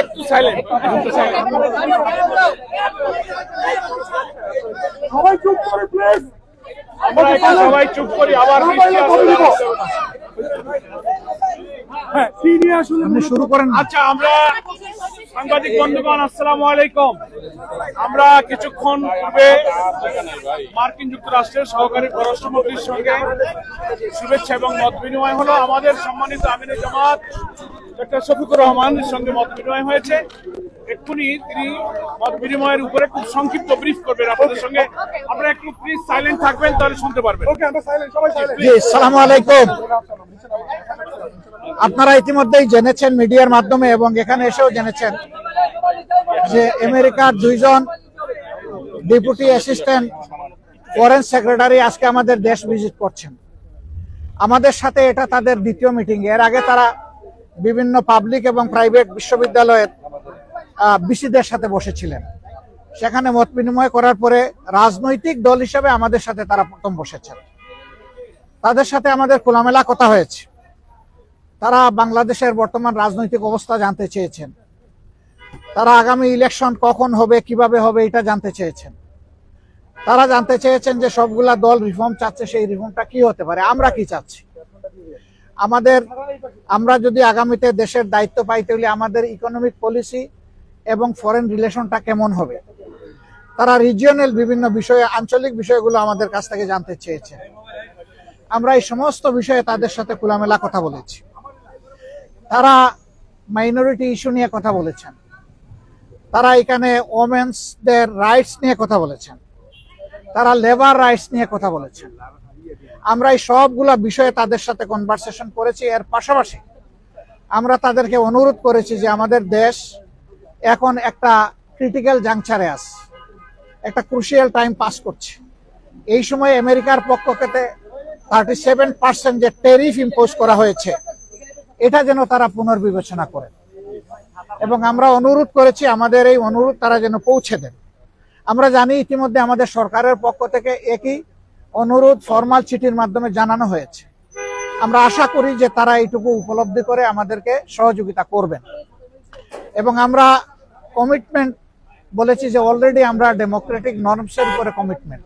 একটু সাইলেন্ট, সবাই চুপ করে প্লিজ। সবাই চুপ করি। আবার শুরু করেন। আচ্ছা, আমরা সাংবাদিক বন্ধুগণ, আসসালামু আলাইকুম। আমরা কিছুক্ষণ পূর্বে মার্কিন যুক্তরাষ্ট্রের সহকারী পররাষ্ট্রমন্ত্রীর সঙ্গে শুভেচ্ছা এবং মত বিনিময় হলো। আমাদের সম্মানিত আমিনুল জামাত ডক্টর শফিকুর রহমানের সঙ্গে মত বিনিময় হয়েছে। এক্ষুনি তিনি মত বিনিময়ের উপরে খুব সংক্ষিপ্ত ব্রিফ করবেন আপনাদের সঙ্গে। আপনারা একটু প্লিজ সাইলেন্ট থাকবেন, তাহলে শুনতে পারবেন। জি, আসসালামু আলাইকুম। আপনারা ইতিমধ্যেই জেনেছেন মিডিয়ার মাধ্যমে এবং এখানে এসেও জেনেছেন যে আমেরিকার দুইজন ডেপুটি অ্যাসিস্ট্যান্ট ফরেন সেক্রেটারি আজকে আমাদের দেশ ভিজিট করছেন। আমাদের সাথে এটা তাদের দ্বিতীয় মিটিং। এর আগে তারা বিভিন্ন পাবলিক এবং প্রাইভেট বিশ্ববিদ্যালয়ের বিসিদের সাথে বসেছিলেন। সেখানে মত বিনিময় করার পরে রাজনৈতিক দল হিসেবে আমাদের সাথে তারা প্রথম বসেছেন। তাদের সাথে আমাদের খোলামেলা কথা হয়েছে। তারা বাংলাদেশের বর্তমান রাজনৈতিক অবস্থা জানতে চেয়েছেন। তারা আগামী ইলেকশন কখন হবে, কিভাবে হবে, এটা জানতে চেয়েছেন। তারা জানতে চেয়েছেন যে সবগুলা দল রিফর্ম চাচ্ছে, সেই রিফর্মটা কি হতে পারে, আমরা কি চাচ্ছি, আমরা যদি আগামীতে দেশের দায়িত্ব পাইতে হলে আমাদের ইকোনমিক পলিসি এবং ফরেন রিলেশনটা কেমন হবে। তারা রিজিয়নাল বিভিন্ন বিষয়ে, আঞ্চলিক বিষয়গুলো আমাদের কাছ থেকে জানতে চেয়েছে। আমরা এই সমস্ত বিষয়ে তাদের সাথে খোলামেলা কথা বলেছি। তারা মাইনরিটি ইস্যু নিয়ে কথা বলেছেন। তারা এখানে ওমেন্সদের রাইটস নিয়ে কথা বলেছেন। তারা লেবার রাইটস নিয়ে কথা বলেছেন। আমরা এই সবগুলা বিষয়ে তাদের সাথে কনভারসেশন করেছি। এর পাশাপাশি আমরা তাদেরকে অনুরোধ করেছি যে আমাদের দেশ এখন একটা ক্রিটিক্যাল জাংচারে আছে, একটা ক্রুশিয়াল টাইম পাস করছে। এই সময় আমেরিকার পক্ষ থেকে 37% যে ট্যারিফ ইম্পোজ করা হয়েছে, এটা যেন তারা পুনর্বিবেচনা করেন এবং আমরা অনুরোধ করেছি আমাদের এই অনুরোধ তারা যেন পৌঁছে দেন। আমরা জানি ইতিমধ্যে আমাদের সরকারের পক্ষ থেকে একই অনুরোধ ফরমাল চিঠির মাধ্যমে জানানো হয়েছে। আমরা আশা করি যে তারা এইটুকু উপলব্ধি করে আমাদেরকে সহযোগিতা করবেন এবং আমরা কমিটমেন্ট বলেছি যে অলরেডি আমরা ডেমোক্রেটিক নর্মসের উপরে কমিটমেন্ট।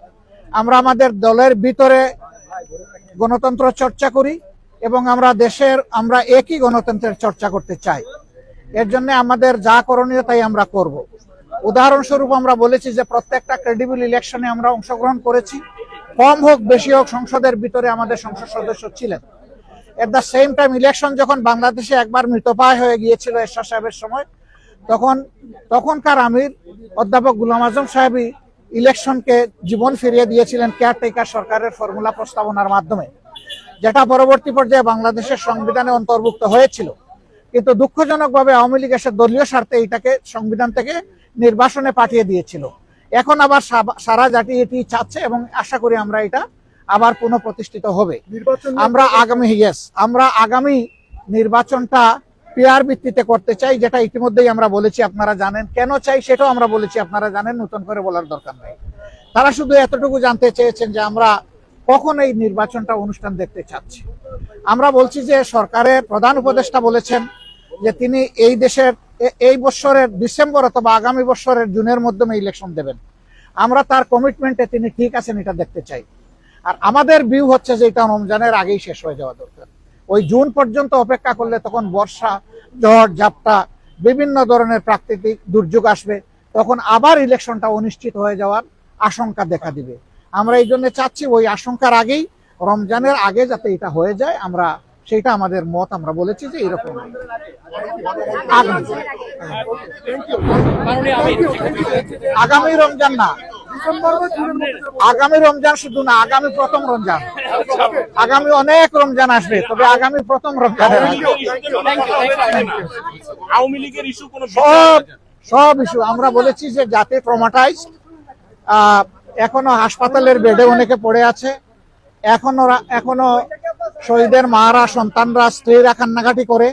আমরা আমাদের দলের ভিতরে গণতন্ত্র চর্চা করি এবং আমরা একই গণতন্ত্রের চর্চা করতে চাই। এর জন্য আমাদের যা করণীয় তাই আমরা করব। উদাহরণস্বরূপ আমরা বলেছি যে প্রত্যেকটা ক্রেডিবল ইলেকশনে আমরা অংশগ্রহণ করেছি, কম হোক বেশি হোক সংসদের ভিতরে আমাদের সংসদ সদস্য ছিলেন। At the same time election যখন বাংলাদেশে একবার মৃতপ্রায় হয়ে গিয়েছিল এরশাদ সাহেবের সময়, তখনকার আমির অধ্যাপক গুলাম আজম সাহেবই ইলেকশনকে জীবন ফিরিয়ে দিয়েছিলেন কেয়ারটেকার সরকারের ফর্মুলা প্রস্তাবনার মাধ্যমে, যেটা পরবর্তী পর্যায়ে বাংলাদেশের সংবিধানে অন্তর্ভুক্ত হয়েছিল। কিন্তু দুঃখজনকভাবে আওয়ামী লীগ এসে দলীয় স্বার্থে এটাকে সংবিধান থেকে নির্বাসনে পাঠিয়ে দিয়েছিল। এখন আবার সারা জাতি এটি চাচ্ছে এবং আশা করি আমরা এটা আবার পুনঃপ্রতিষ্ঠিত হবে। আমরা আগামী নির্বাচনটা পিয়ার ভিত্তিতে করতে চাই, যেটা ইতিমধ্যেই আমরা বলেছি, আপনারা জানেন। কেন চাই সেটাও আমরা বলেছি, আপনারা জানেন, নতুন করে বলার দরকার নেই। তারা শুধু এতটুকু জানতে চেয়েছেন যে আমরা কখন এই নির্বাচনটা অনুষ্ঠান দেখতে চাচ্ছি। আমরা বলছি যে সরকারের প্রধান উপদেষ্টা বলেছেন যে তিনি এই বছরের ডিসেম্বর অথবা আগামী বছরের জুনের মধ্যে ইলেকশন দেবেন। আমরা তার কমিটমেন্টে তিনি ঠিক আছেন এটা দেখতে চাই। আর আমাদের ভিউ হচ্ছে যে এটা রমজানের আগেই শেষ হয়ে যাওয়া দরকার। ওই জুন পর্যন্ত অপেক্ষা করলে তখন বর্ষা, ঝড় ঝাপটা, বিভিন্ন ধরনের প্রাকৃতিক দুর্যোগ আসবে, তখন আবার ইলেকশনটা অনিশ্চিত হয়ে যাওয়ার আশঙ্কা দেখা দিবে। আমরা এই জন্য চাচ্ছি ওই আশঙ্কার আগেই, রমজানের আগে যাতে এটা হয়ে যায়, আমরা সেটা আমাদের মত। আমরা বলেছি যে এরকম আগামী রমজান না, আগামী রমজান শুধু না, আগামী প্রথম রমজান। আগামী অনেক রমজান আসবে, তবে আগামী প্রথম রমজানের সব ইস্যু আমরা বলেছি যে যাতে ট্রমাটাইজড, এখনো হাসপাতালের বেডে অনেকে পড়ে আছে, এখনো শহীদের মারা, সন্তানরা, স্ত্রীরা কান্নাকাটি করে,